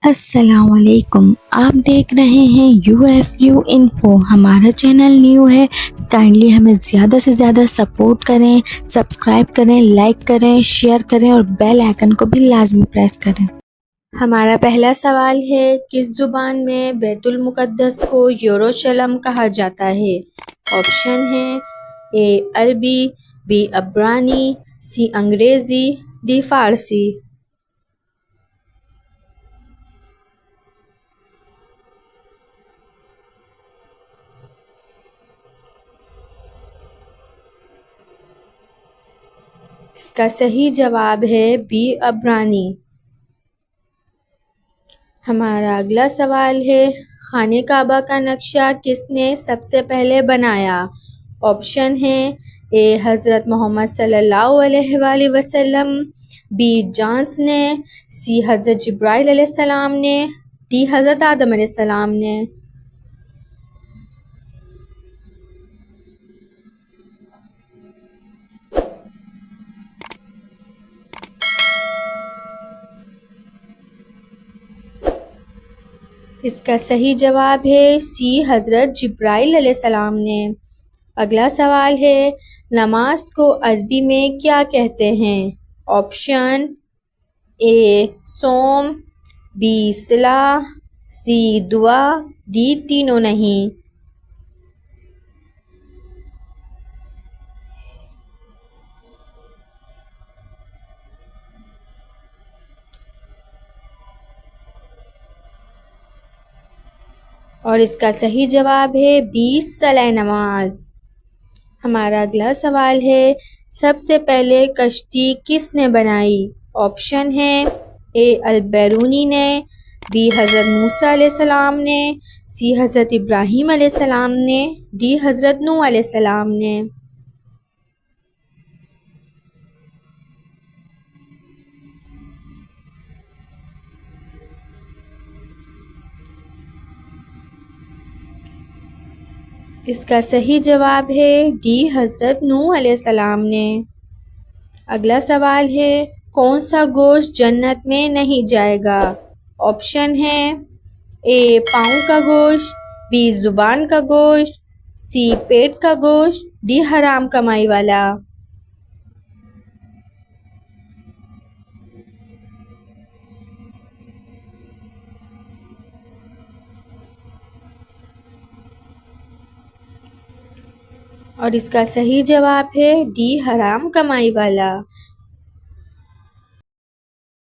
السلام علیکم، آپ دیکھ رہے ہیں UFU انفو۔ ہمارا چینل نیو ہے، کائنڈلی ہمیں زیادہ سے زیادہ سپورٹ کریں، سبسکرائب کریں، لائک کریں، شیئر کریں اور بیل آئیکن کو بھی لازمی پریس کریں۔ ہمارا پہلا سوال ہے، کس زبان میں بیت المقدس کو یروشلم کہا جاتا ہے؟ آپشن ہیں اے عربی، بی عبرانی، سی انگریزی، ڈی فارسی۔ اس کا صحیح جواب ہے بی عبرانی۔ ہمارا اگلا سوال ہے، خانہ کعبہ کا نقشہ کس نے سب سے پہلے بنایا؟ آپشن ہیں اے حضرت محمد صلی اللہ علیہ وآلہ وسلم، بی جانس نے، سی حضرت جبرائیل علیہ السلام نے، ڈی حضرت آدم علیہ السلام نے۔ اس کا صحیح جواب ہے سی حضرت جبرائیل علیہ السلام نے۔ اگلا سوال ہے، نماز کو عربی میں کیا کہتے ہیں؟ آپشن اے صوم، بی صلاح، سی دعا، ڈی تینوں نہیں۔ اور اس کا صحیح جواب ہے بی صلاح نماز۔ ہمارا اگلا سوال ہے، سب سے پہلے کشتی کس نے بنائی؟ آپشن ہے اے البیرونی نے، بی حضرت موسیٰ علیہ السلام نے، سی حضرت ابراہیم علیہ السلام نے، ڈی حضرت نوح علیہ السلام نے۔ اس کا صحیح جواب ہے ڈی حضرت نوح علیہ السلام نے۔ اگلا سوال ہے، کون سا گوشت جنت میں نہیں جائے گا؟ آپشن ہے اے پاؤں کا گوشت، بی زبان کا گوشت، سی پیٹ کا گوشت، ڈی حرام کمائی والا۔ اور اس کا صحیح جواب ہے ڈی حرام کمائی والا۔